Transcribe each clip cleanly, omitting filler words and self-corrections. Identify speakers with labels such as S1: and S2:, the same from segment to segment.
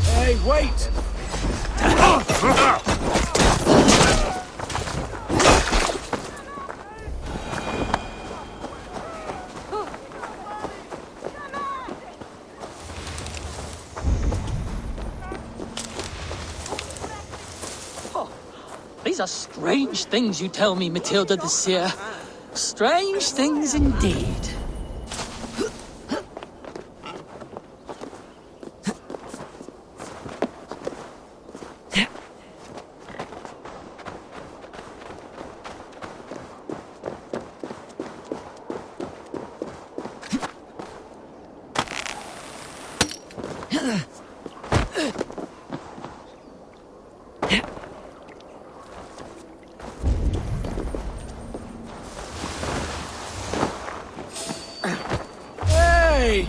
S1: Hey, wait!
S2: These are strange things you tell me, Matilda the Seer. Strange things indeed.
S1: Hey!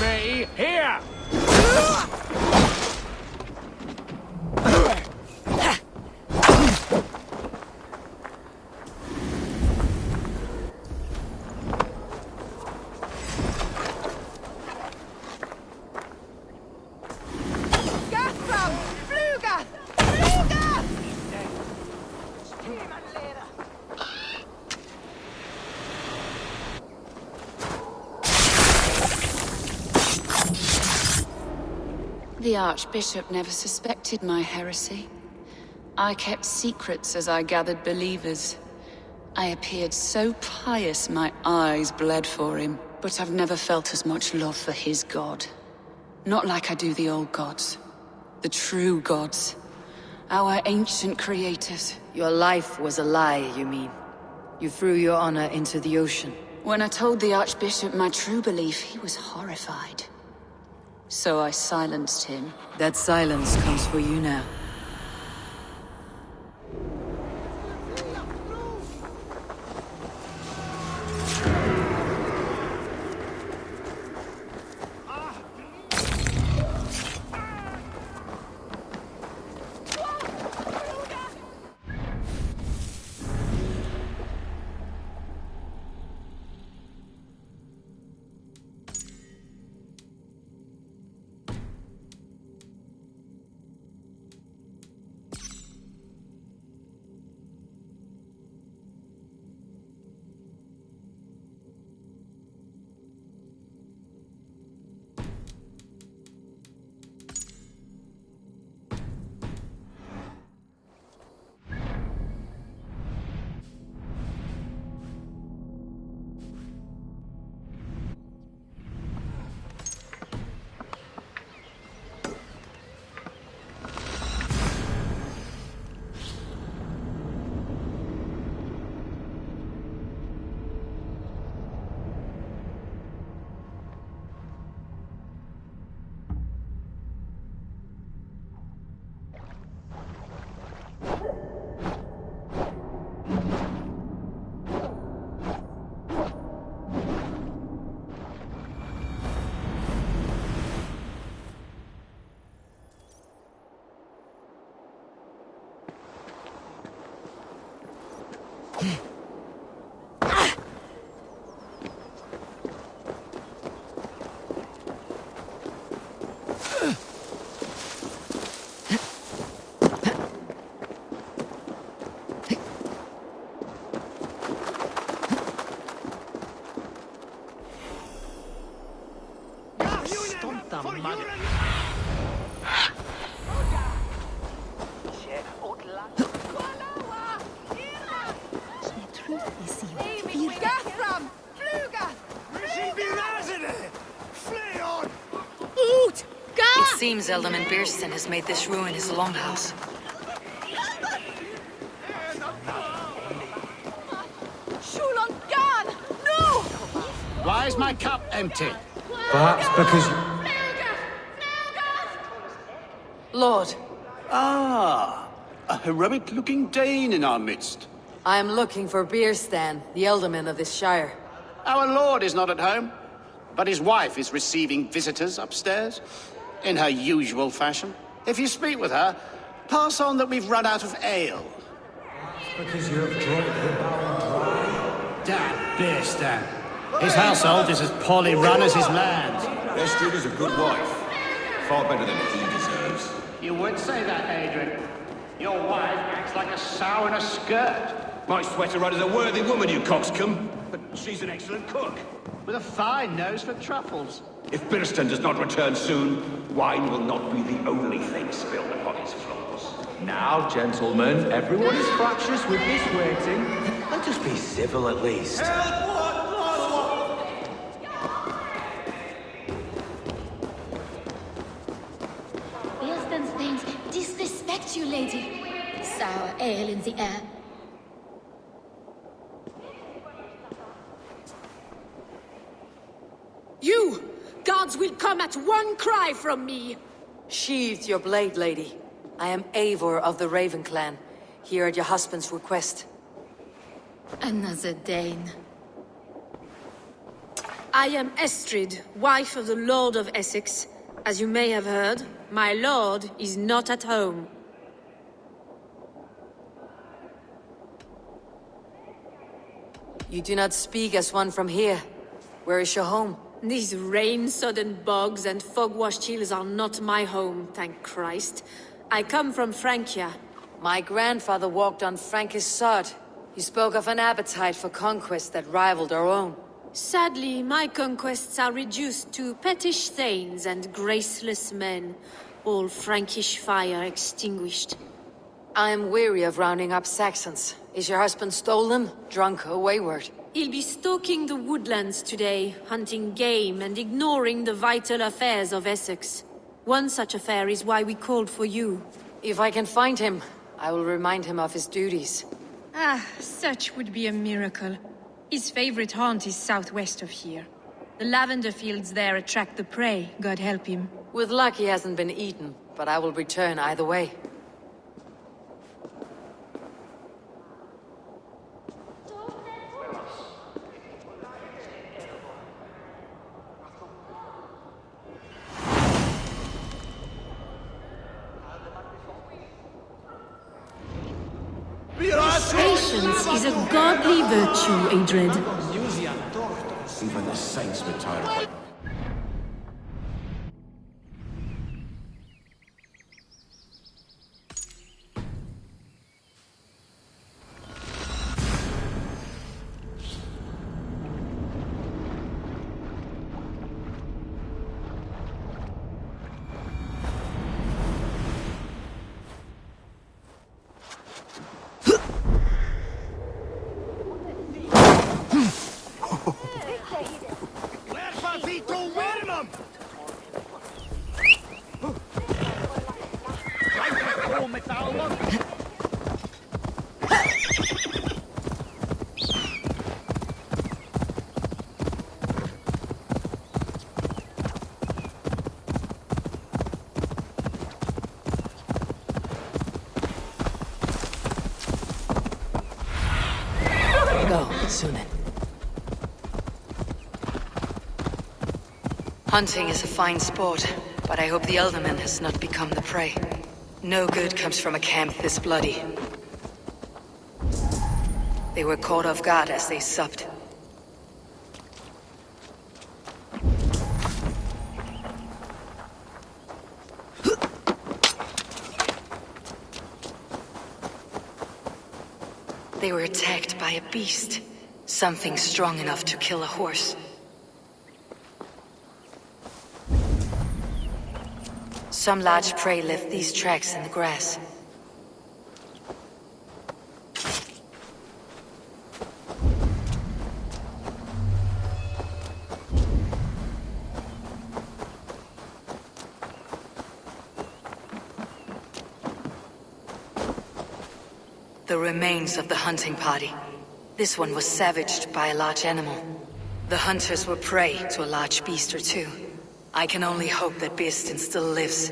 S1: Me here!
S3: The Archbishop never suspected my heresy. I kept secrets as I gathered believers. I appeared so pious my eyes bled for him, but I've never felt as much love for his god. Not like I do the old gods. The true gods. Our ancient creators.
S4: Your life was a lie, you mean? You threw your honor into the ocean.
S3: When I told the Archbishop my true belief, he was horrified. So I silenced him.
S4: That silence comes for you now. seems Ealdorman Biersten has made this ruin his longhouse.
S3: No!
S1: Why is my cup empty?
S5: Perhaps because
S4: Lord,
S6: Ah, a heroic-looking Dane in our midst.
S4: I am looking for Bierstan, the Ealdorman of this shire.
S6: Our lord is not at home, but his wife is receiving visitors upstairs, in her usual fashion. If you speak with her, pass on that we've run out of ale.
S5: because you have drunk the barrel dry.
S1: Damn beer stand. His household is as poorly run as his land.
S7: Estrid is a good wife. Far better than he deserves.
S6: You would say that, Adrian. Your wife acts like a sow in a skirt.
S7: My sweater run is a worthy woman, you coxcomb. But she's an excellent cook.
S6: With a fine nose for truffles.
S7: If Bierstan does not return soon, wine will not be the only thing spilled upon his floors.
S8: Now, gentlemen, everyone is fractious with this waiting. Let us be civil at least.
S9: Biersten's things disrespect you, lady. Sour ale in the air.
S3: You! Guards will come at one cry from me!
S4: Sheathe your blade, lady. I am Eivor of the Raven Clan, here at your husband's request.
S9: Another Dane.
S3: I am Estrid, wife of the Lord of Essex. As you may have heard, my lord is not at home.
S4: You do not speak as one from here. Where is your home?
S3: These rain-sodden bogs and fog-washed hills are not my home, thank Christ. I come from Francia.
S4: My grandfather walked on Frankish sod. He spoke of an appetite for conquest that rivaled our own.
S3: Sadly, my conquests are reduced to pettish thanes and graceless men, all Frankish fire extinguished.
S4: I am weary of rounding up Saxons. Is your husband stolen, drunk, or wayward?
S3: He'll be stalking the woodlands today, hunting game and ignoring the vital affairs of Essex. One such affair is why we called for you.
S4: If I can find him, I will remind him of his duties.
S10: Ah, such would be a miracle. His favorite haunt is southwest of here. The lavender fields there attract the prey, God help him.
S4: With luck he hasn't been eaten, but I will return either way.
S3: Patience is a godly virtue, Adred.
S7: Even the saints retire.
S4: Go, Sunan. Hunting is a fine sport, but I hope the Ealdorman has not become the prey. No good comes from a camp this bloody. They were caught off guard as they supped. They were attacked by a beast. Something strong enough to kill a horse. Some large prey left these tracks in the grass. The remains of the hunting party. This one was savaged by a large animal. The hunters were prey to a large beast or two. I can only hope that Beastin still lives.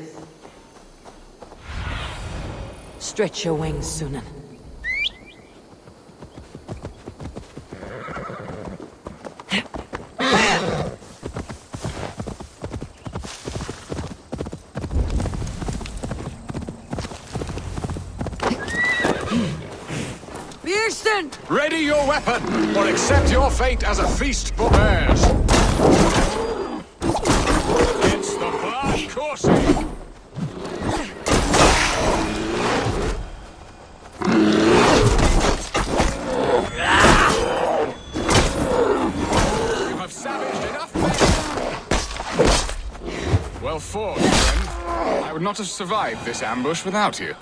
S11: Stretch your wings, Sunan.
S12: Ready your weapon, or accept your fate as a feast for bears. It's the Black Coursing. You have savaged enough men. Well fought, friend. I would not have survived this ambush without you.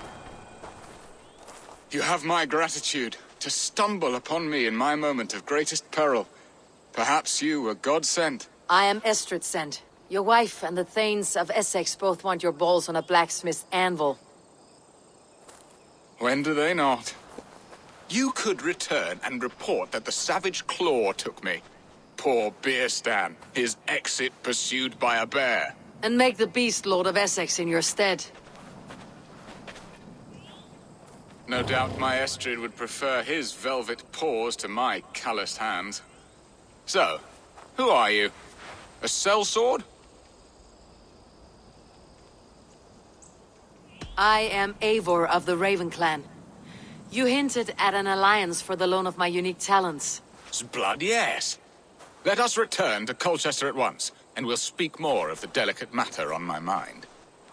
S12: You have my gratitude. To stumble upon me in my moment of greatest peril. Perhaps you were God-sent.
S11: I am Estrid sent. Your wife and the Thanes of Essex both want your balls on a blacksmith's anvil.
S12: When do they not? You could return and report that the savage claw took me. Poor Beerstan, his exit pursued by a bear.
S11: And make the beast Lord of Essex in your stead.
S12: No doubt my Estrid would prefer his velvet paws to my calloused hands. So, who are you? A sellsword?
S11: I am Eivor of the Raven Clan. You hinted at an alliance for the loan of my unique talents.
S12: Blood, yes. Let us return to Colchester at once, and we'll speak more of the delicate matter on my mind.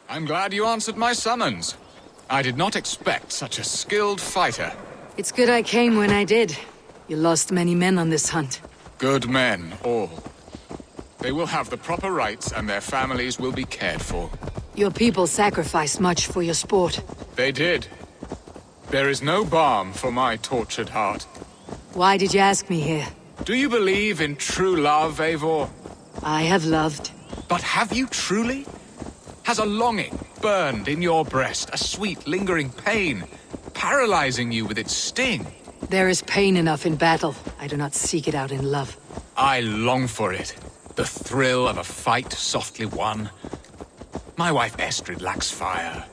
S12: I'm glad you answered my summons. I did not expect such a skilled fighter.
S11: It's good I came when I did. You lost many men on this hunt.
S12: Good men, all. They will have the proper rights and their families will be cared for.
S11: Your people sacrificed much for your sport.
S12: They did. There is no balm for my tortured heart.
S11: Why did you ask me here?
S12: Do you believe in true love, Eivor?
S11: I have loved.
S12: But have you truly? Has a longing burned in your breast, a sweet, lingering pain, paralyzing you with its sting?
S11: There is pain enough in battle. I do not seek it out in love.
S12: I long for it. The thrill of a fight softly won. My wife Estrid lacks fire.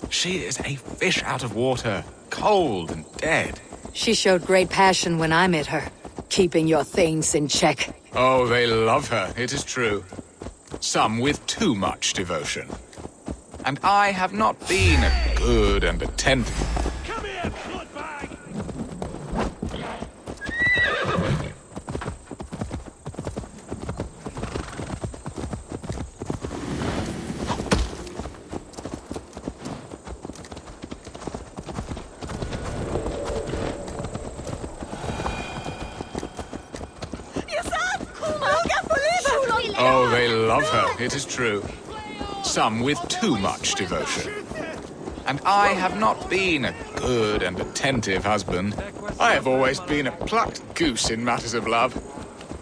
S12: She is a fish out of water, cold and dead.
S11: She showed great passion when I met her, keeping your things in check.
S12: Oh, they love her, it is true. Some with too much devotion. And I have not been a good and attentive. Come here, bloodbag! Oh, they love her, it is true. Some with too much devotion. And I have not been a good and attentive husband. I have always been a plucked goose in matters of love.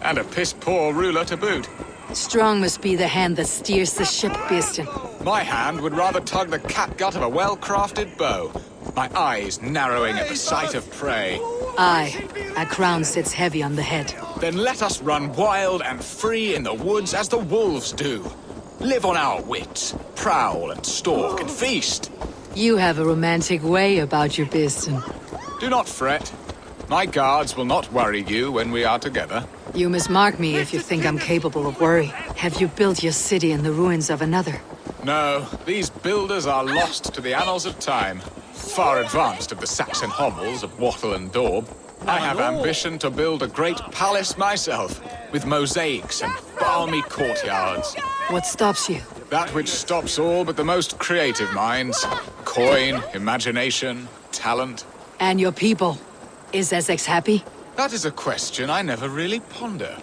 S12: And a piss-poor ruler to boot.
S11: Strong must be the hand that steers the ship, Beastin.
S12: My hand would rather tug the catgut of a well-crafted bow. My eyes narrowing at the sight of prey.
S11: Aye, a crown sits heavy on the head.
S12: Then let us run wild and free in the woods as the wolves do. Live on our wits, prowl and stalk and feast.
S11: You have a romantic way about you, Beastin.
S12: Do not fret. My guards will not worry you when we are together.
S11: You must mark me if you think I'm capable of worry. Have you built your city in the ruins of another?
S12: No, these builders are lost to the annals of time. Far advanced of the Saxon hovels of Wattle and Daub. I have ambition to build a great palace myself, with mosaics and balmy courtyards.
S11: What stops you?
S12: That which stops all but the most creative minds. Coin, imagination, talent.
S11: And your people? Is Essex happy?
S12: That is a question I never really ponder.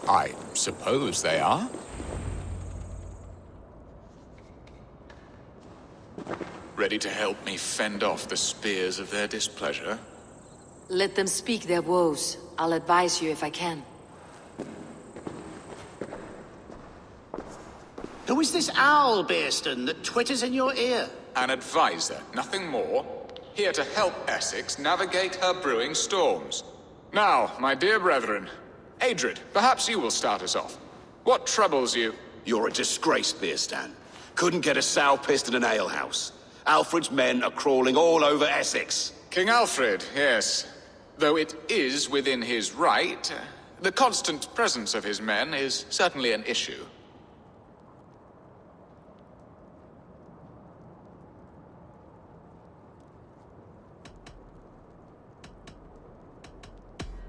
S12: I suppose they are. Ready to help me fend off the spears of their displeasure?
S11: Let them speak their woes. I'll advise you if I can.
S6: Who is this owl, Bearston, that twitters in your ear?
S12: An advisor, nothing more. here to help Essex navigate her brewing storms. Now, my dear brethren, Adrid, perhaps you will start us off. What troubles you?
S6: You're a disgrace, Beerstan. Couldn't get a sow pissed in an alehouse. Alfred's men are crawling all over Essex.
S12: King Alfred, yes. Though it is within his right, the constant presence of his men is certainly an issue.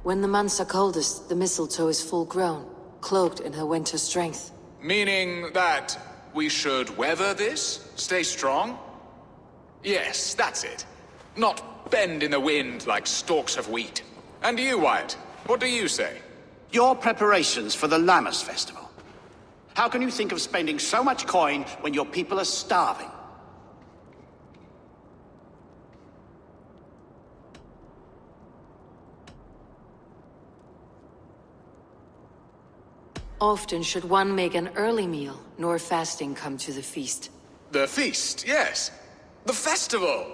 S11: When the months are coldest, the mistletoe is full grown, cloaked in her winter strength.
S12: Meaning that we should weather this? Stay strong? Yes, that's it. Not bend in the wind like stalks of wheat. And you, Wyatt, what do you say?
S6: Your preparations for the Lammas festival. How can you think of spending so much coin when your people are starving?
S11: Often should one make an early meal, nor fasting come to the feast.
S12: The feast, yes. The festival!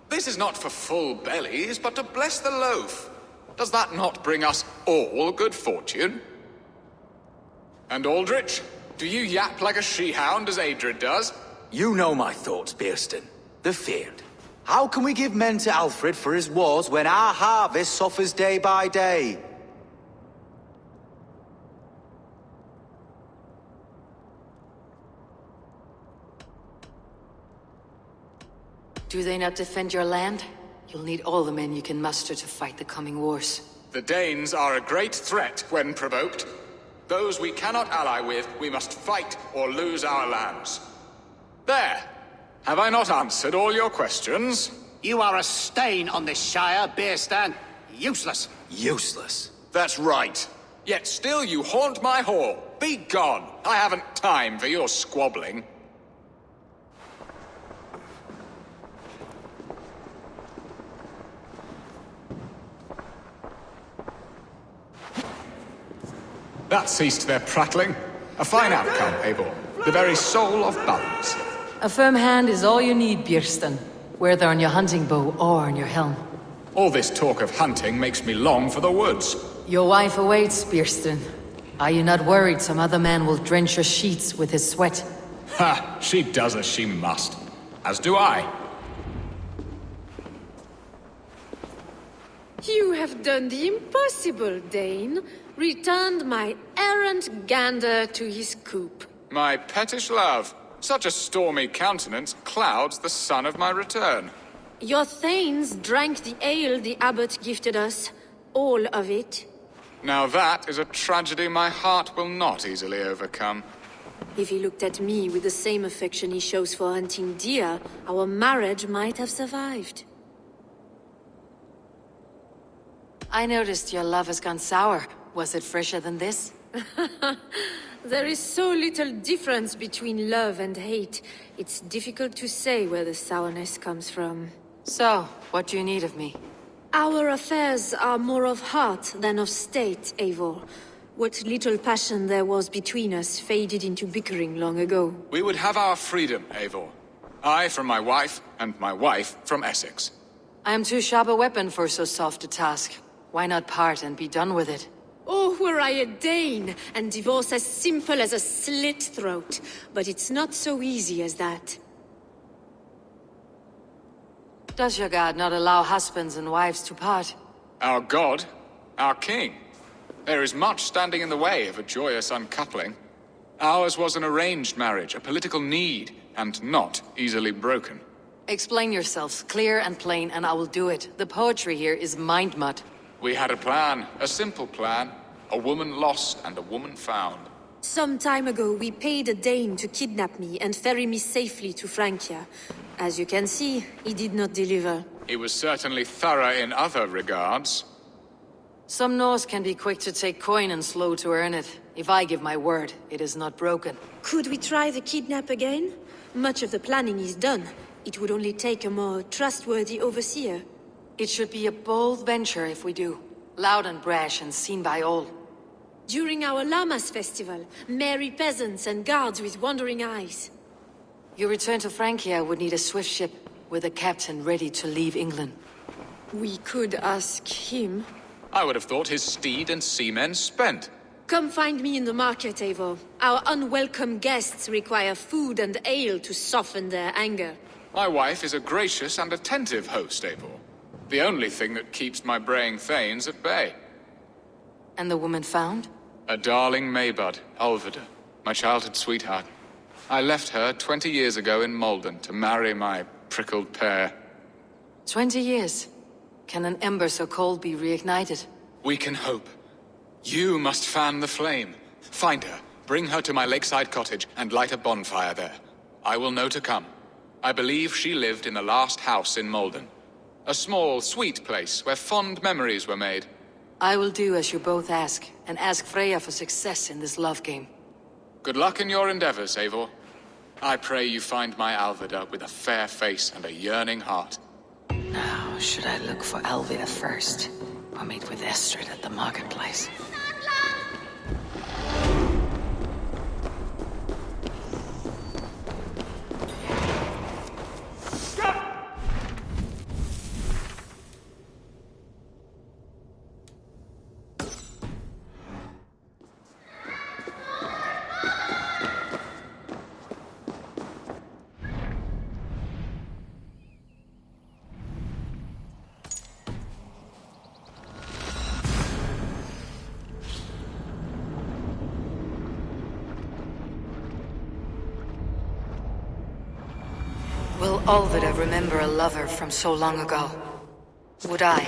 S12: This is not for full bellies, but to bless the loaf. Does that not bring us all good fortune? And Aldrich, do you yap like a she-hound as Adrid does?
S8: You know my thoughts, Beerstan. The feared. How can we give men to Alfred for his wars when our harvest suffers day by day?
S11: Do they not defend your land? You'll need all the men you can muster to fight the coming wars.
S12: The Danes are a great threat when provoked. Those we cannot ally with, we must fight or lose our lands. There! Have I not answered all your questions?
S6: You are a stain on this Shire, Beerstan. Useless.
S8: Useless?
S6: That's right.
S12: Yet still you haunt my hall. Be gone! I haven't time for your squabbling. That ceased their prattling. A fine outcome, Eivor. The very soul of balance.
S11: A firm hand is all you need, Beerstan. Whether on your hunting bow or on your helm.
S12: All this talk of hunting makes me long for the woods.
S11: Your wife awaits, Beerstan. Are you not worried some other man will drench your sheets with his sweat?
S12: Ha! She does as she must. As do I.
S10: You have done the impossible, Dane. Returned my errant gander to his coop.
S12: My pettish love. Such a stormy countenance clouds the sun of my return.
S10: Your thanes drank the ale the abbot gifted us. All of it.
S12: Now that is a tragedy my heart will not easily overcome.
S10: If he looked at me with the same affection he shows for hunting deer, our marriage might have survived.
S11: I noticed your love has gone sour. Was it fresher than this?
S10: There is so little difference between love and hate. It's difficult to say where the sourness comes from.
S11: So, what do you need of me?
S10: Our affairs are more of heart than of state, Eivor. What little passion there was between us faded into bickering long ago.
S12: We would have our freedom, Eivor. I from my wife, and my wife from Essex.
S11: I am too sharp a weapon for so soft a task. Why not part and be done with it?
S10: Oh, were I a Dane, and divorce as simple as a slit throat. But it's not so easy as that.
S11: Does your god not allow husbands and wives to part?
S12: Our god? Our king? There is much standing in the way of a joyous uncoupling. Ours was an arranged marriage, a political need, and not easily broken.
S11: Explain yourselves, clear and plain, and I will do it. The poetry here is mind mud.
S12: We had a plan, a simple plan. A woman lost and a woman found.
S10: Some time ago, we paid a Dane to kidnap me and ferry me safely to Francia. As you can see, he did not deliver.
S12: He was certainly thorough in other regards.
S11: Some Norse can be quick to take coin and slow to earn it. If I give my word, it is not broken.
S10: Could we try the kidnap again? Much of the planning is done. It would only take a more trustworthy overseer.
S11: It should be a bold venture if we do. Loud and brash and seen by all.
S10: During our Lammas festival, merry peasants and guards with wandering eyes.
S11: Your return to Francia would need a swift ship. with a captain ready to leave England.
S10: We could ask him.
S12: I would have thought his steed and seamen spent.
S10: Come find me in the market, Eivor. Our unwelcome guests require food and ale to soften their anger.
S12: My wife is a gracious and attentive host, Eivor. The only thing that keeps my braying thanes at bay.
S11: And the woman found?
S12: A darling Maybud, Alvida, my childhood sweetheart. I left her 20 years ago in Malden to marry my prickled pear.
S11: 20 years. Can an ember so cold be reignited?
S12: We can hope. You must fan the flame. Find her, bring her to my lakeside cottage, and light a bonfire there. I will know to come. I believe she lived in the last house in Malden. A small, sweet place where fond memories were made.
S11: I will do as you both ask, and ask Freya for success in this love game.
S12: Good luck in your endeavors, Eivor. I pray you find my Alvida with a fair face and a yearning heart.
S11: Now, should I look for Alvida first, or meet with Estrid at the marketplace? Will Alvida remember a lover from so long ago? Would I?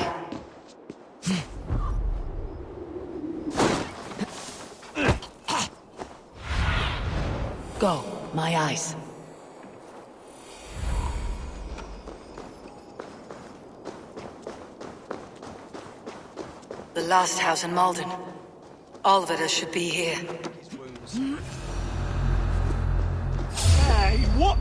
S11: Go, my eyes. The last house in Malden. Alvida should be here.
S13: Hey, what?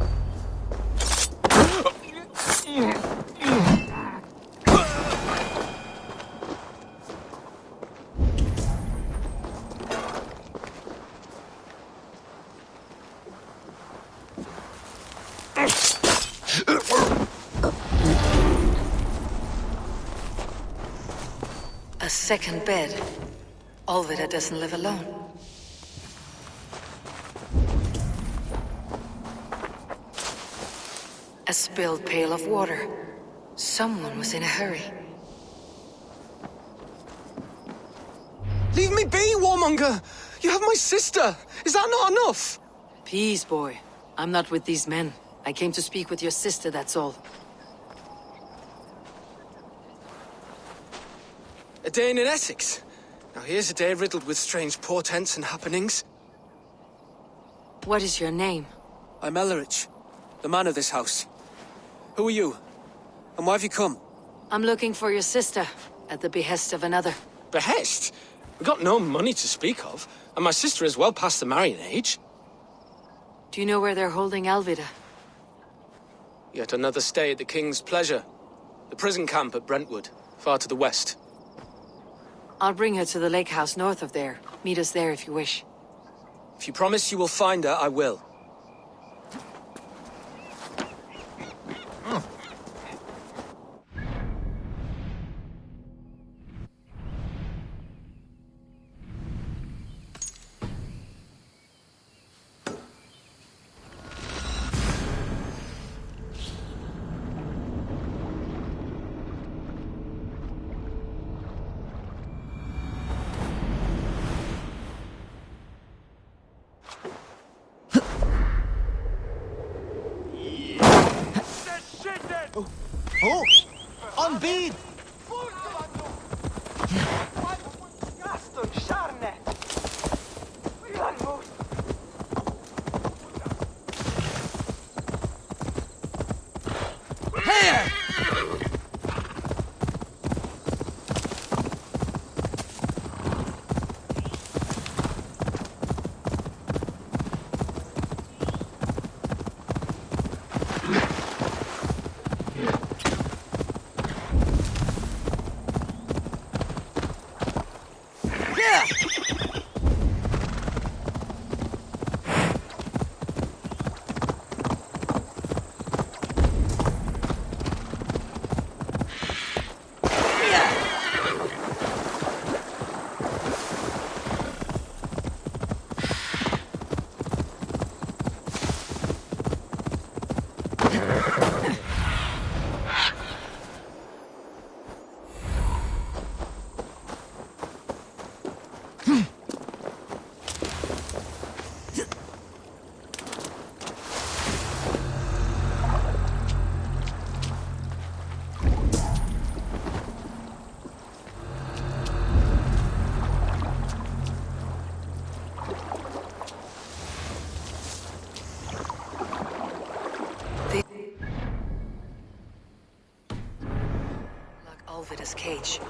S11: A second bed. Alvida doesn't live alone. A spilled pail of water. Someone was in a hurry.
S13: Leave me be, warmonger! You have my sister! Is that not enough?
S11: Peace, boy. I'm not with these men. I came to speak with your sister, that's all.
S13: A day in Essex. Now here's a day riddled with strange portents and happenings.
S11: What is your name?
S13: I'm Ellerich, the man of this house. Who are you? And why have you come?
S11: I'm looking for your sister, at the behest of another.
S13: Behest? We got no money to speak of, and my sister is well past the marrying age.
S11: Do you know where they're holding Alvida?
S13: Yet another stay at the King's pleasure. The prison camp at Brentwood, far to the west.
S11: I'll bring her to the lake house north of there. Meet us there if you wish.
S13: If you promise you will find her, I will.
S1: Oh! On bead!
S4: Alvida's cage.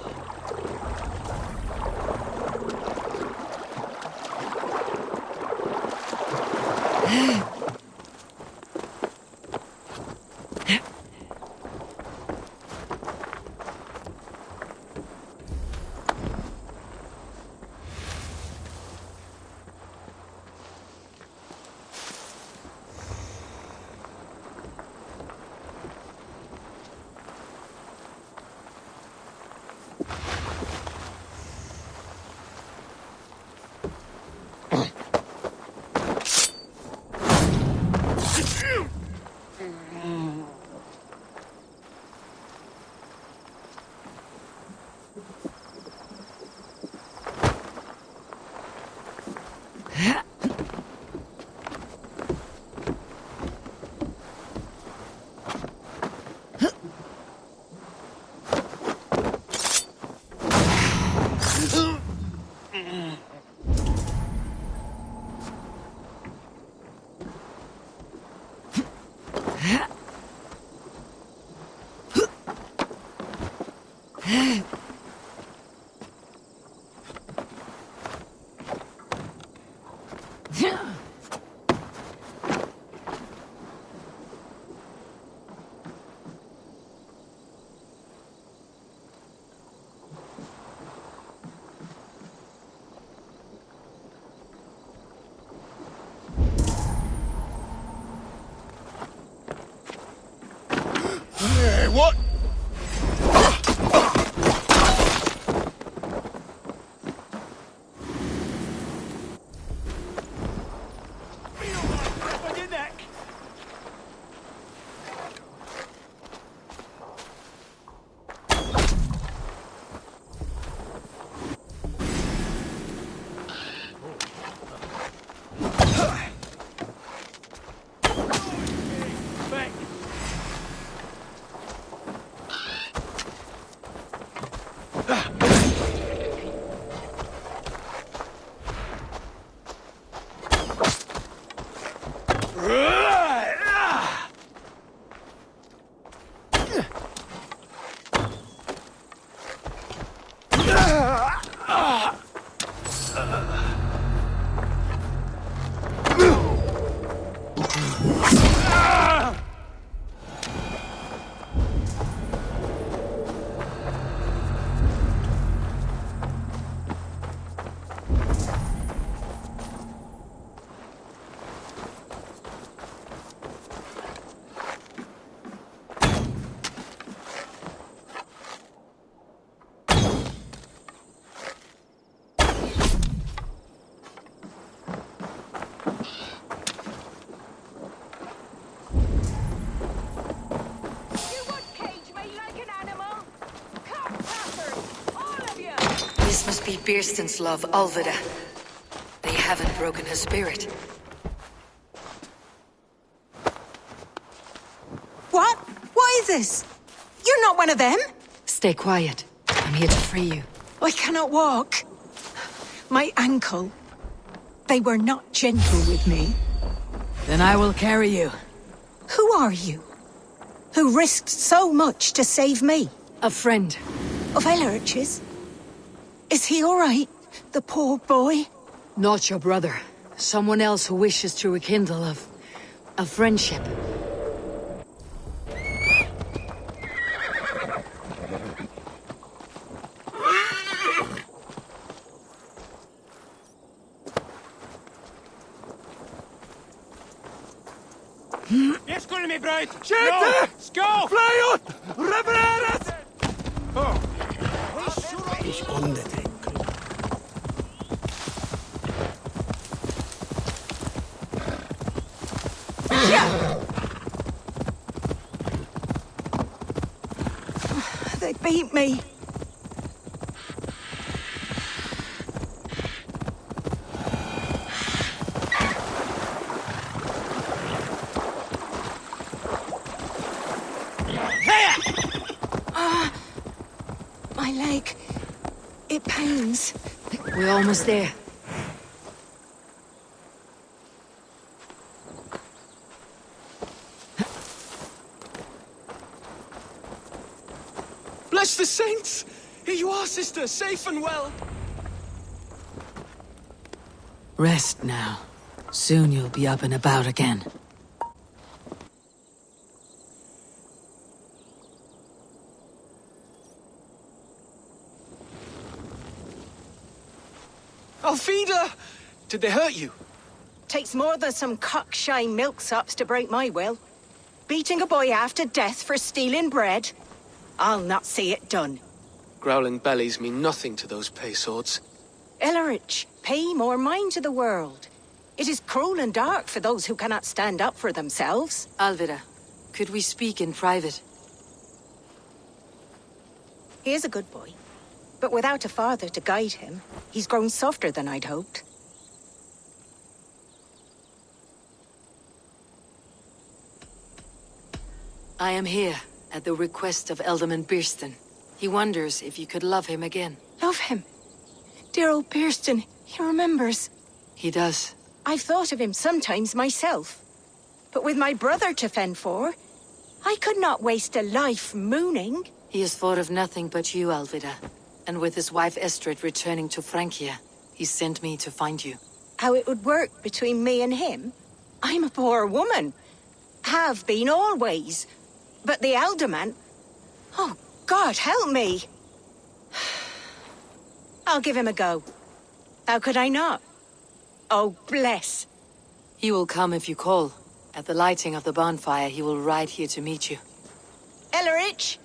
S14: What?
S4: This must be Beerston's love, Alvida. They haven't broken her spirit.
S15: What? What is this? You're not one of them?
S4: Stay quiet. I'm here to free you.
S15: I cannot walk. My ankle. They were not gentle with me.
S2: Then I will carry you.
S15: Who are you? Who risked so much to save me?
S4: A friend.
S15: Of Ellerch's? Is he all right? The poor boy?
S4: Not your brother. Someone else who wishes to rekindle a friendship.
S14: Jeg skulle mi brøyt! Skjøte! Skål! Fløy ut! Repareres!
S1: Ich unbedingt.
S15: They beat me. My leg. It pains.
S4: We're almost there.
S13: Bless the saints! Here you are, sister, safe and well.
S11: Rest now. Soon you'll be up and about again.
S13: Alfida! Did they hurt you?
S15: Takes more than some cockshy milksops to break my will. Beating a boy half to death for stealing bread? I'll not see it done.
S13: Growling bellies mean nothing to those pay swords.
S15: Ellerich, pay more mind to the world. It is cruel and dark for those who cannot stand up for themselves.
S11: Alvida, could we speak in private?
S15: He is a good boy, but without a father to guide him, he's grown softer than I'd hoped.
S11: I am here at the request of Alderman Birston. He wonders if you could love him again.
S15: Love him? Dear old Birston, he remembers.
S11: He does.
S15: I've thought of him sometimes myself. But with my brother to fend for, I could not waste a life mooning.
S11: He has thought of nothing but you, Alvida. And with his wife Estrid returning to Francia, he sent me to find you.
S15: How it would work between me and him? I'm a poor woman. Have been always. But the alderman... Oh, God, help me! I'll give him a go. How could I not? Oh, bless.
S11: He will come if you call. At the lighting of the bonfire, he will ride here to meet you.
S15: Ellerich,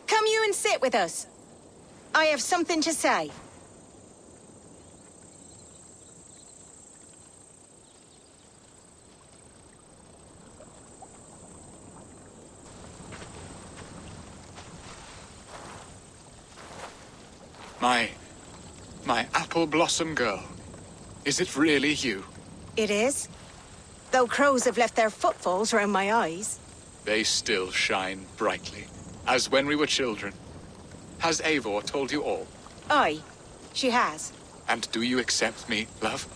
S15: come you and sit with us. I have something to say.
S12: My apple blossom girl. Is it really you?
S15: It is. Though crows have left their footfalls round my eyes.
S12: They still shine brightly, as when we were children. Has Eivor told you all?
S15: Aye, she has.
S12: And do you accept me, love?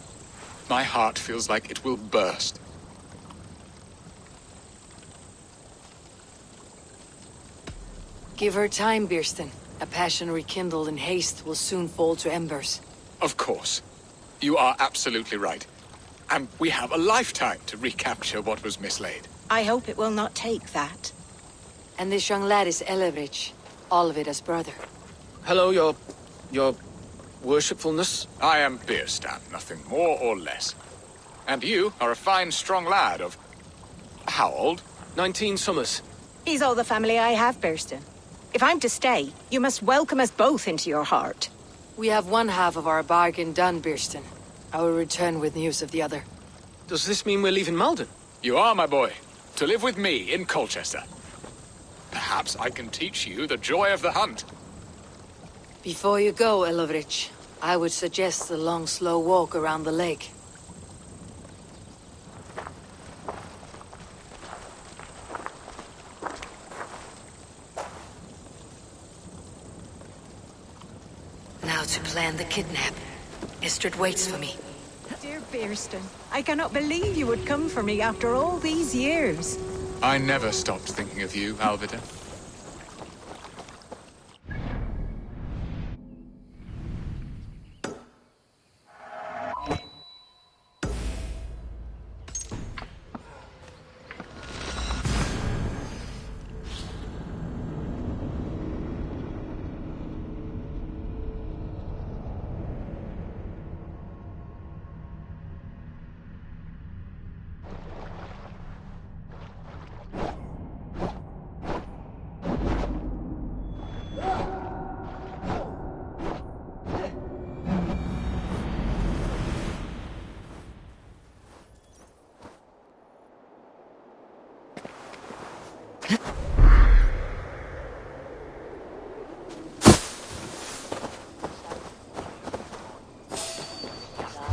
S12: My heart feels like it will burst.
S11: Give her time, Birston. A passion rekindled in haste will soon fall to embers.
S12: Of course. You are absolutely right. And we have a lifetime to recapture what was mislaid.
S15: I hope it will not take that.
S11: And this young lad is Ellerich, Alvida's brother.
S13: Hello, your worshipfulness?
S12: I am Birstan, nothing more or less. And you are a fine, strong lad of... how old?
S13: 19 summers.
S15: He's all the family I have, Birston. If I'm to stay, you must welcome us both into your heart.
S11: We have one half of our bargain done, Birston. I will return with news of the other.
S13: Does this mean we're leaving Malden?
S12: You are, my boy. To live with me in Colchester. Perhaps I can teach you the joy of the hunt.
S11: Before you go, Ellerich, I would suggest a long, slow walk around the lake. Now to plan the kidnap. Estrid waits for me.
S15: Dear Birston, I cannot believe you would come for me after all these years.
S12: I never stopped thinking of you, Alvida.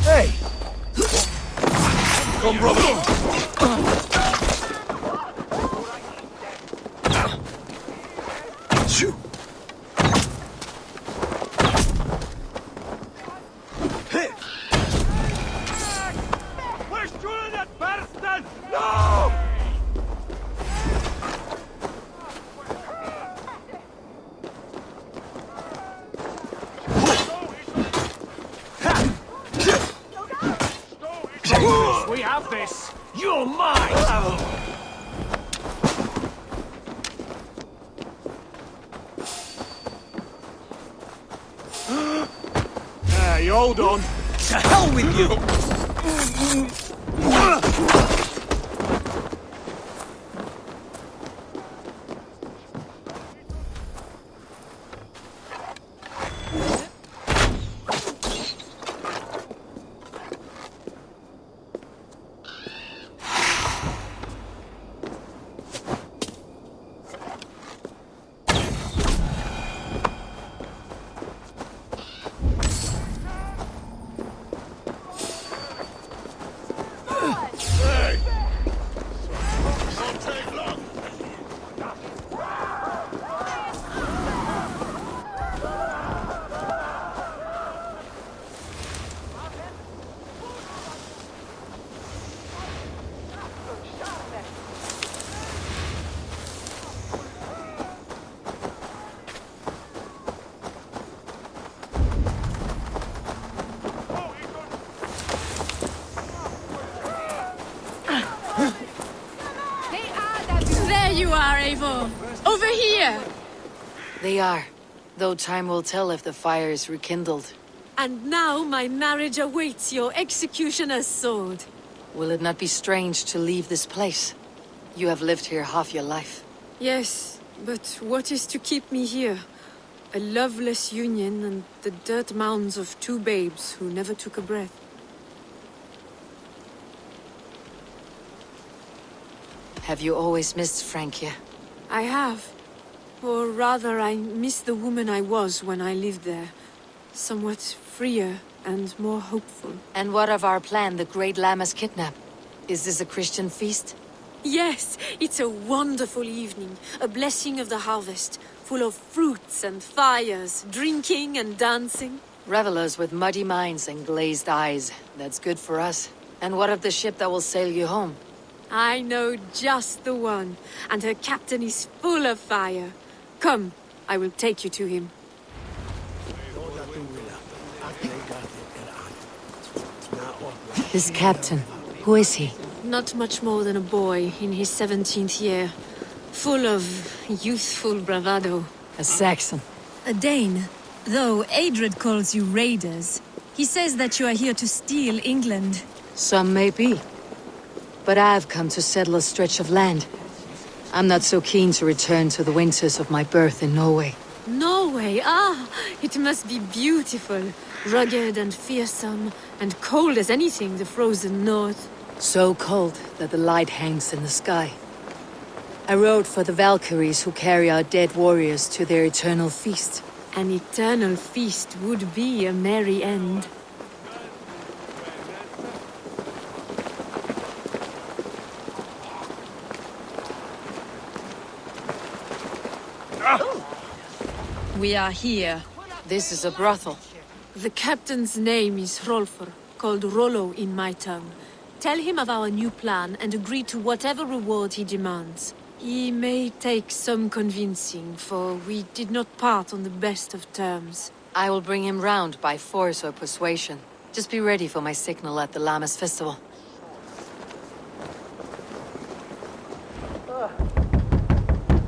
S14: Hey! Come, brother! Shoo! Hey! We're shooting at Birston! No! of this! You're mine! Hey, hold on!
S16: To hell with you!
S10: There you are, Eivor! Over here!
S11: They are. Though time will tell if the fire is rekindled.
S17: And now my marriage awaits your executioner's sword.
S11: Will it not be strange to leave this place? You have lived here half your life.
S10: Yes, but what is to keep me here? A loveless union and the dirt mounds of two babes who never took a breath.
S11: Have you always missed Francia?
S10: I have. Or rather, I miss the woman I was when I lived there. Somewhat freer and more hopeful.
S11: And what of our plan, the Great Lammas kidnap? Is this a Christian feast?
S17: Yes, it's a wonderful evening. A blessing of the harvest, full of fruits and fires, drinking and dancing.
S11: Revelers with muddy minds and glazed eyes. That's good for us. And what of the ship that will sail you home?
S17: I know just the one, and her captain is full of fire. Come, I will take you to him.
S11: This captain, who is he?
S17: Not much more than a boy in his 17th year. Full of youthful bravado.
S11: A Saxon.
S18: A Dane. Though Adred calls you raiders, he says that you are here to steal England.
S11: Some may be. But I've come to settle a stretch of land. I'm not so keen to return to the winters of my birth in Norway.
S17: Norway, it must be beautiful. Rugged and fearsome, and cold as anything the frozen north.
S11: So cold that the light hangs in the sky. I rode for the Valkyries who carry our dead warriors to their eternal feast.
S17: An eternal feast would be a merry end.
S18: We are here.
S11: This is a brothel.
S17: The captain's name is Hrolfr, called Rollo in my tongue. Tell him of our new plan and agree to whatever reward he demands. He may take some convincing, for we did not part on the best of terms.
S11: I will bring him round by force or persuasion. Just be ready for my signal at the Lammas festival.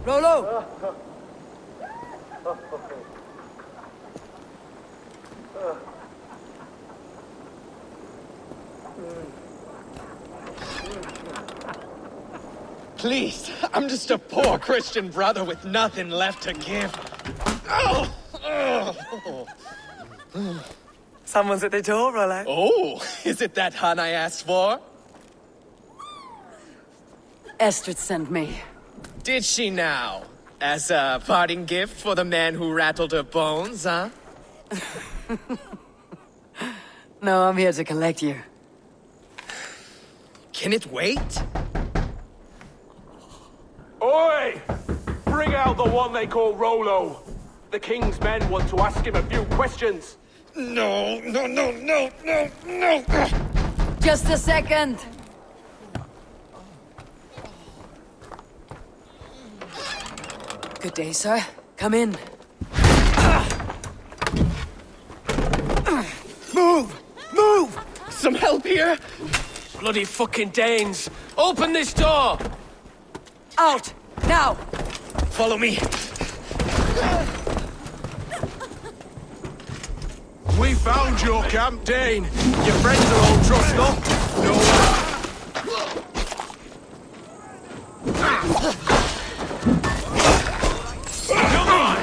S16: Rollo!
S19: Please, I'm just a poor Christian brother with nothing left to give.
S16: Someone's at the door, Rollo.
S19: Oh, is it that hun I asked for?
S11: Estrid sent me.
S19: Did she now? As a parting gift for the man who rattled her bones, huh?
S11: No, I'm here to collect you.
S19: Can it wait?
S7: Oi! Bring out the one they call Rollo. The king's men want to ask him a few questions.
S19: No.
S11: Just a second. Good day, sir. Come in.
S19: Move! Some help here? Bloody fucking Danes! Open this door!
S16: Out! Now!
S19: Follow me.
S7: We found your camp, Dane. Your friends are all trussed up. No. Come on!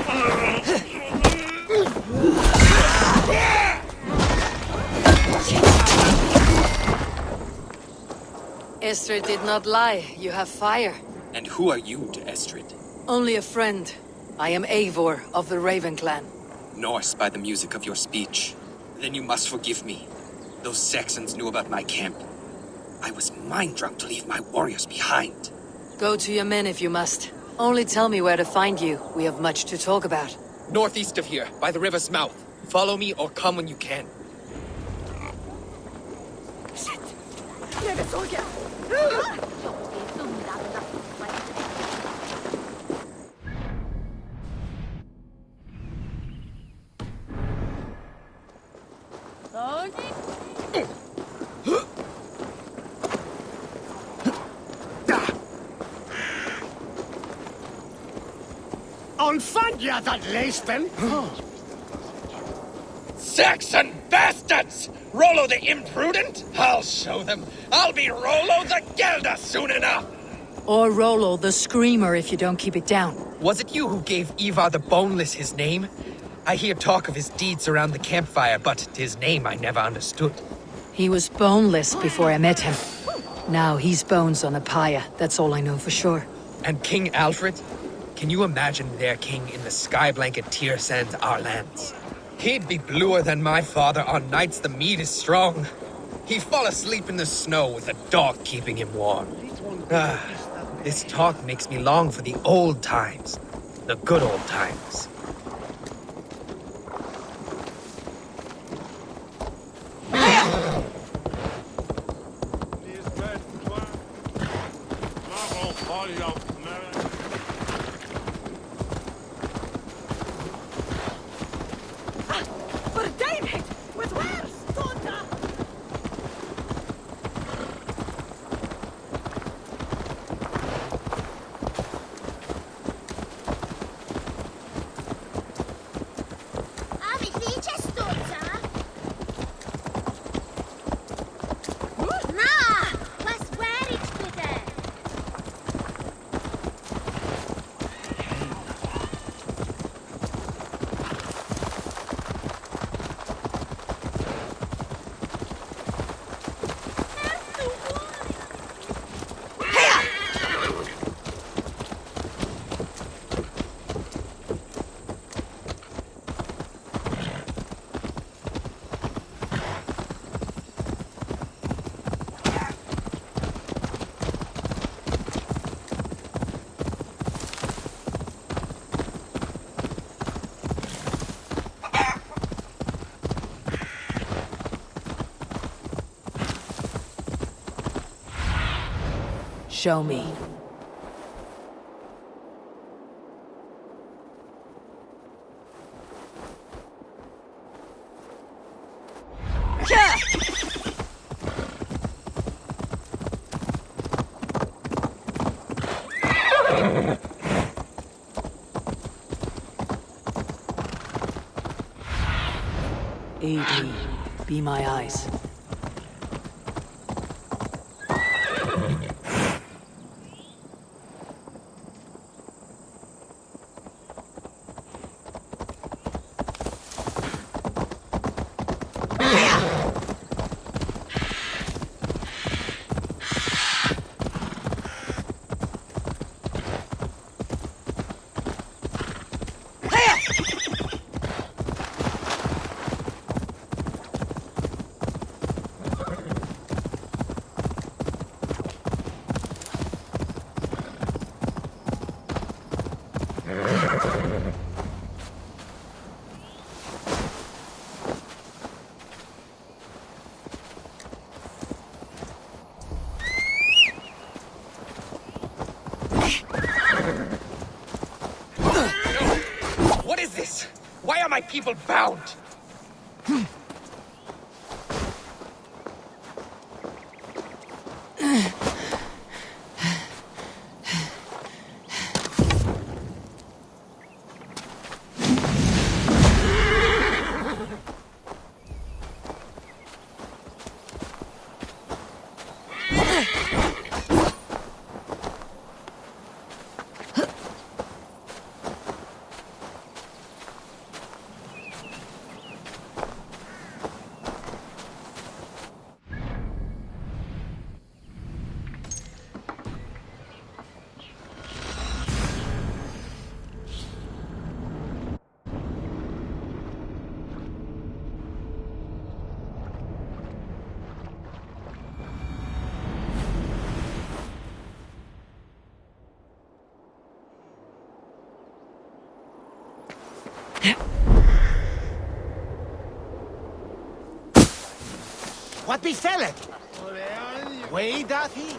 S11: Estrid did not lie. You have fire.
S20: And who are you to Estrid?
S11: Only a friend. I am Eivor of the Raven Clan.
S20: Norse by the music of your speech. Then you must forgive me. Those Saxons knew about my camp. I was mind-drunk to leave my warriors behind.
S11: Go to your men if you must. Only tell me where to find you. We have much to talk about.
S19: Northeast of here, by the river's mouth. Follow me or come when you can.
S6: Unfand that leisten!
S14: Saxon bastards! Rollo the imprudent? I'll show them. I'll be Rollo the Gelder soon enough!
S11: Or Rollo the Screamer if you don't keep it down.
S19: Was it you who gave Ivar the Boneless his name? I hear talk of his deeds around the campfire, but his name I never understood.
S11: He was boneless before I met him. Now he's bones on a pyre. That's all I know for sure.
S19: And King Alfred? Can you imagine their king in the sky blanket tier sands our lands? He'd be bluer than my father on nights the mead is strong. He'd fall asleep in the snow with a dog keeping him warm. This talk makes me long for the old times. The good old times.
S11: Show me. AD, be my eyes.
S19: What is this? Why are my people bound?
S14: What befell it? Way doth he?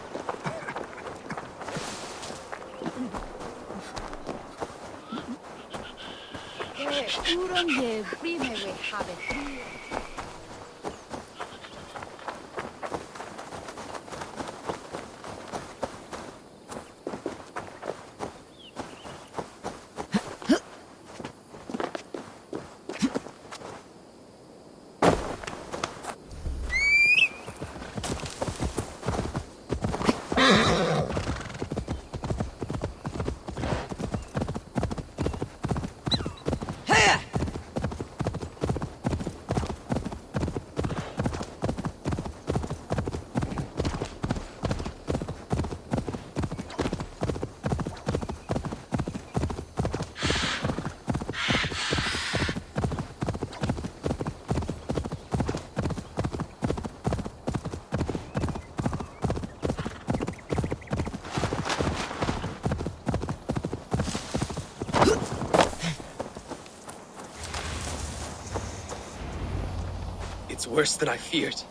S19: It's worse than I feared.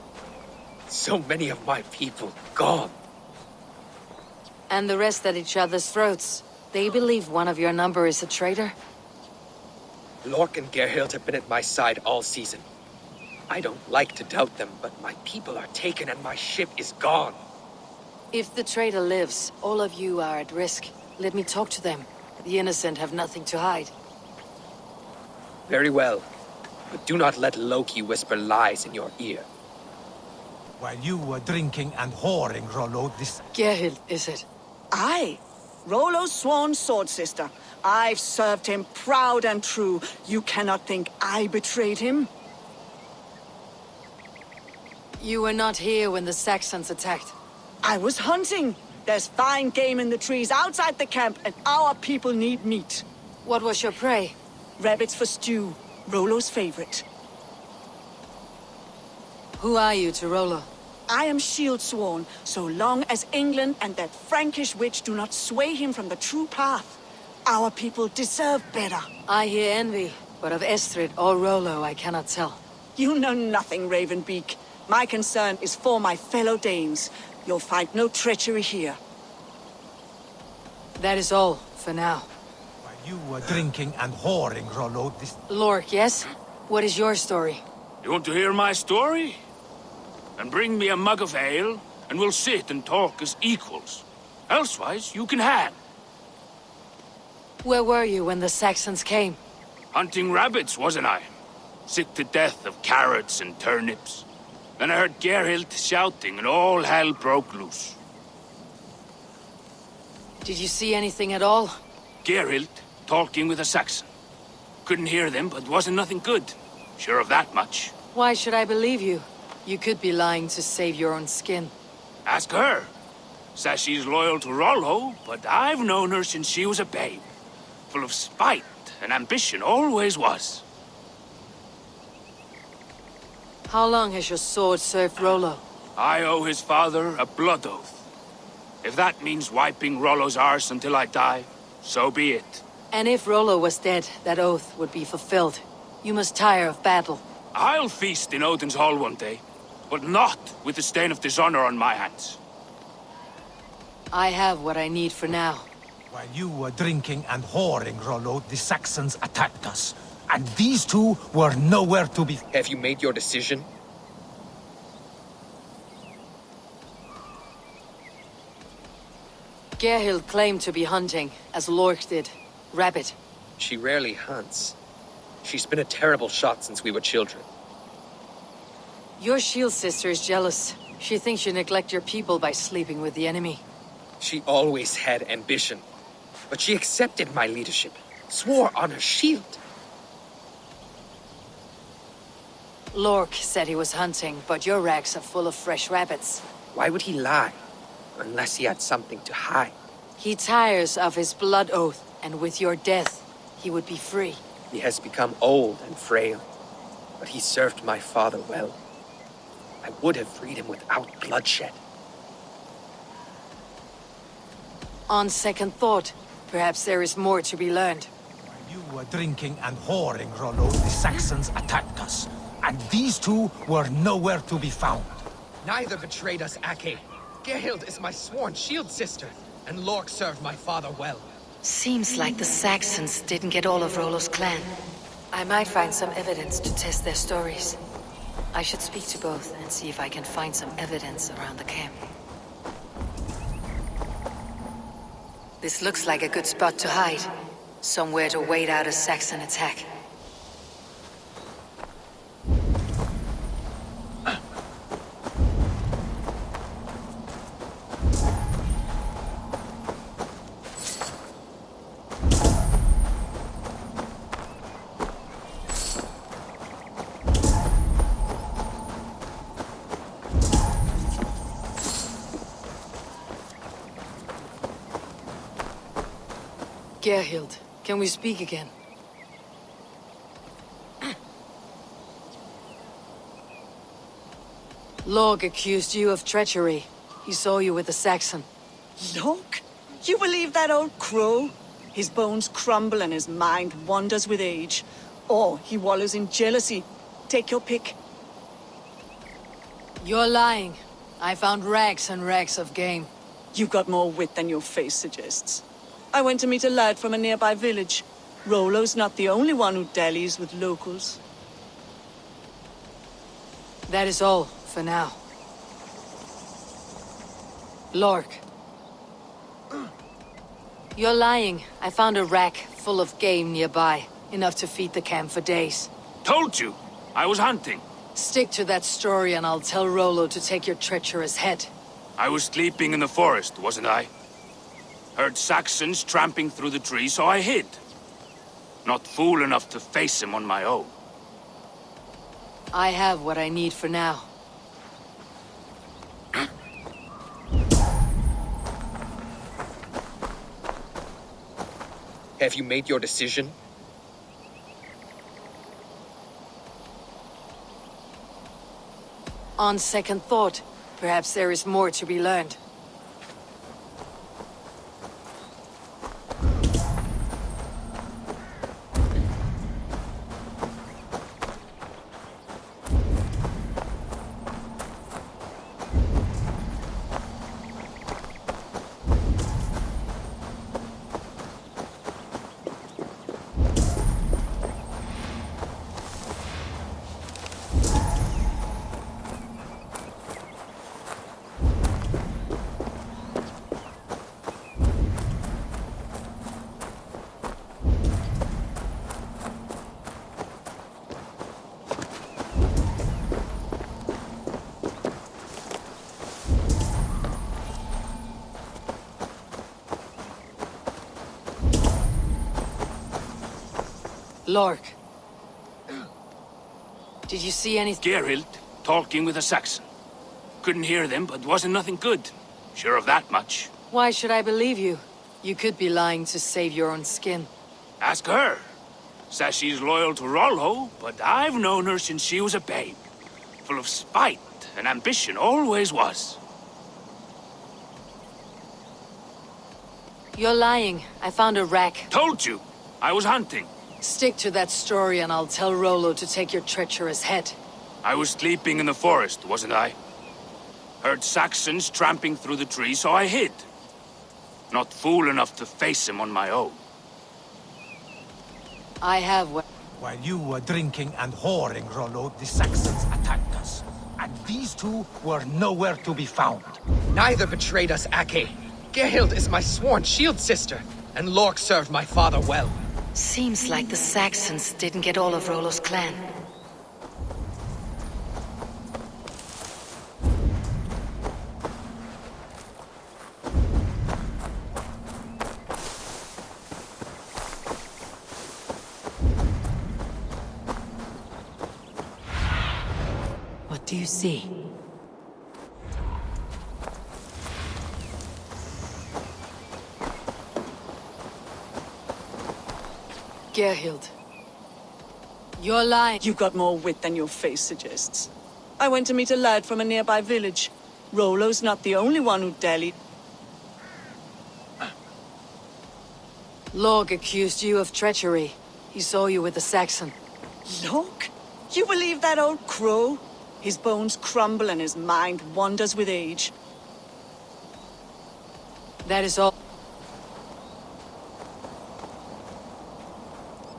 S19: So many of my people gone.
S11: And the rest at each other's throats. They believe one of your number is a traitor?
S19: Lork and Gerhild have been at my side all season. I don't like to doubt them, but my people are taken and my ship is gone.
S11: If the traitor lives, all of you are at risk. Let me talk to them. The innocent have nothing to hide.
S19: Very well. But do not let Loki whisper lies in your ear.
S14: While you were drinking and whoring, Rollo, this...
S11: Gerhild, is it?
S21: Aye. Rollo's sworn sword sister. I've served him proud and true. You cannot think I betrayed him?
S11: You were not here when the Saxons attacked.
S21: I was hunting. There's fine game in the trees outside the camp, and our people need meat.
S11: What was your prey?
S21: Rabbits for stew. Rollo's favorite.
S11: Who are you to Rollo?
S21: I am shield sworn, so long as England and that Frankish witch do not sway him from the true path. Our people deserve better.
S11: I hear envy, but of Estrid or Rollo I cannot tell.
S21: You know nothing, Ravenbeak. My concern is for my fellow Danes. You'll find no treachery here.
S11: That is all, for now.
S14: You were drinking and whoring, Rollo, this...
S11: Lork, yes? What is your story?
S22: You want to hear my story? Then bring me a mug of ale, and we'll sit and talk as equals. Elsewise, you can hang.
S11: Where were you when the Saxons came?
S22: Hunting rabbits, wasn't I? Sick to death of carrots and turnips. Then I heard Gerhild shouting, and all hell broke loose.
S11: Did you see anything at all?
S22: Gerhild talking with a Saxon. Couldn't hear them, but wasn't nothing good. Sure of that much.
S11: Why should I believe you? You could be lying to save your own skin.
S22: Ask her. Says she's loyal to Rollo, but I've known her since she was a babe. Full of spite and ambition, always was.
S11: How long has your sword served Rollo?
S22: I owe his father a blood oath. If that means wiping Rollo's arse until I die, so be it.
S11: And if Rollo was dead, that oath would be fulfilled. You must tire of battle.
S22: I'll feast in Odin's hall one day, but not with the stain of dishonor on my hands.
S11: I have what I need for now.
S14: While you were drinking and whoring, Rollo, the Saxons attacked us. And these two were nowhere to be...
S19: Have you made your decision?
S11: Gerhild claimed to be hunting, as Lork did. Rabbit.
S19: She rarely hunts. She's been a terrible shot since we were children.
S11: Your shield sister is jealous. She thinks you neglect your people by sleeping with the enemy.
S19: She always had ambition. But she accepted my leadership. Swore on her shield.
S11: Lork said he was hunting, but your racks are full of fresh rabbits.
S19: Why would he lie? Unless he had something to hide.
S11: He tires of his blood oath, and with your death, he would be free.
S19: He has become old and frail, but he served my father well. I would have freed him without bloodshed.
S11: On second thought, perhaps there is more to be learned.
S5: You were drinking and whoring, Rollo. The Saxons attacked us, and these two were nowhere to be found.
S19: Neither betrayed us, Ake. Gerhild is my sworn shield sister, and Lork served my father well.
S4: Seems like the Saxons didn't get all of Rollo's clan. I might find some evidence to test their stories. I should speak to both and see if I can find some evidence around the camp. This looks like a good spot to hide. Somewhere to wait out a Saxon attack. Gerhild, can we speak again? Lorg accused you of treachery. He saw you with a Saxon.
S21: Look, you believe that old crow? His bones crumble and his mind wanders with age. Or he wallows in jealousy. Take your pick.
S11: You're lying. I found rags and rags of game.
S21: You've got more wit than your face suggests. I went to meet a lad from a nearby village. Rollo's not the only one who dallies with locals.
S11: That is all, for now. Lork. You're lying. I found a rack full of game nearby. Enough to feed the camp for days.
S22: Told you! I was hunting.
S11: Stick to that story and I'll tell Rollo to take your treacherous head.
S22: I was sleeping in the forest, wasn't I? Heard Saxons tramping through the trees, so I hid. Not fool enough to face him on my own.
S11: I have what I need for now.
S19: Have you made your decision?
S11: On second thought, perhaps there is more to be learned. Lork. Did you see anything?
S22: Gerhild, talking with a Saxon. Couldn't hear them, but wasn't nothing good. Sure of that much.
S11: Why should I believe you? You could be lying to save your own skin.
S22: Ask her. Says she's loyal to Rollo, but I've known her since she was a babe. Full of spite and ambition, always was.
S11: You're lying. I found a rack.
S22: Told you. I was hunting.
S11: Stick to that story and I'll tell Rollo to take your treacherous head.
S22: I was sleeping in the forest, wasn't I? Heard Saxons tramping through the trees, so I hid. Not fool enough to face him on my own.
S11: I have what...
S5: While you were drinking and whoring, Rollo, the Saxons attacked us. And these two were nowhere to be found.
S19: Neither betrayed us, Ake. Gerhild is my sworn shield sister, and Lork served my father well.
S4: Seems like the Saxons didn't get all of Rollo's clan.
S11: What do you see? Gerhild. You're lying.
S21: You've got more wit than your face suggests. I went to meet a lad from a nearby village. Rollo's not the only one who dallied.
S11: Lorg accused you of treachery. He saw you with the Saxon.
S21: Look! You believe that old crow? His bones crumble and his mind wanders with age.
S11: That is all.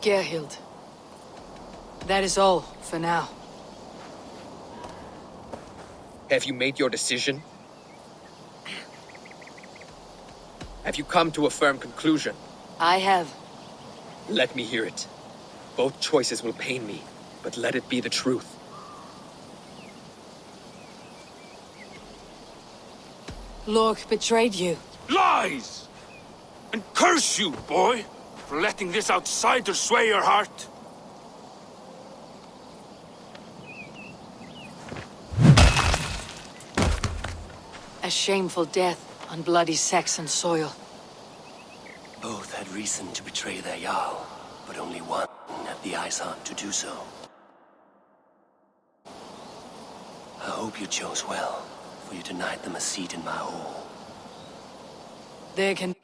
S11: Gerhild. That is all, for now.
S19: Have you made your decision? Have you come to a firm conclusion?
S11: I have.
S19: Let me hear it. Both choices will pain me, but let it be the truth.
S11: Lork betrayed you.
S22: Lies! And curse you, boy, for letting this outsider sway your heart.
S11: A shameful death on bloody Saxon soil.
S3: Both had reason to betray their Jarl, but only one had the Ice Heart to do so. I hope you chose well, for you denied them a seat in my hall.
S11: There can...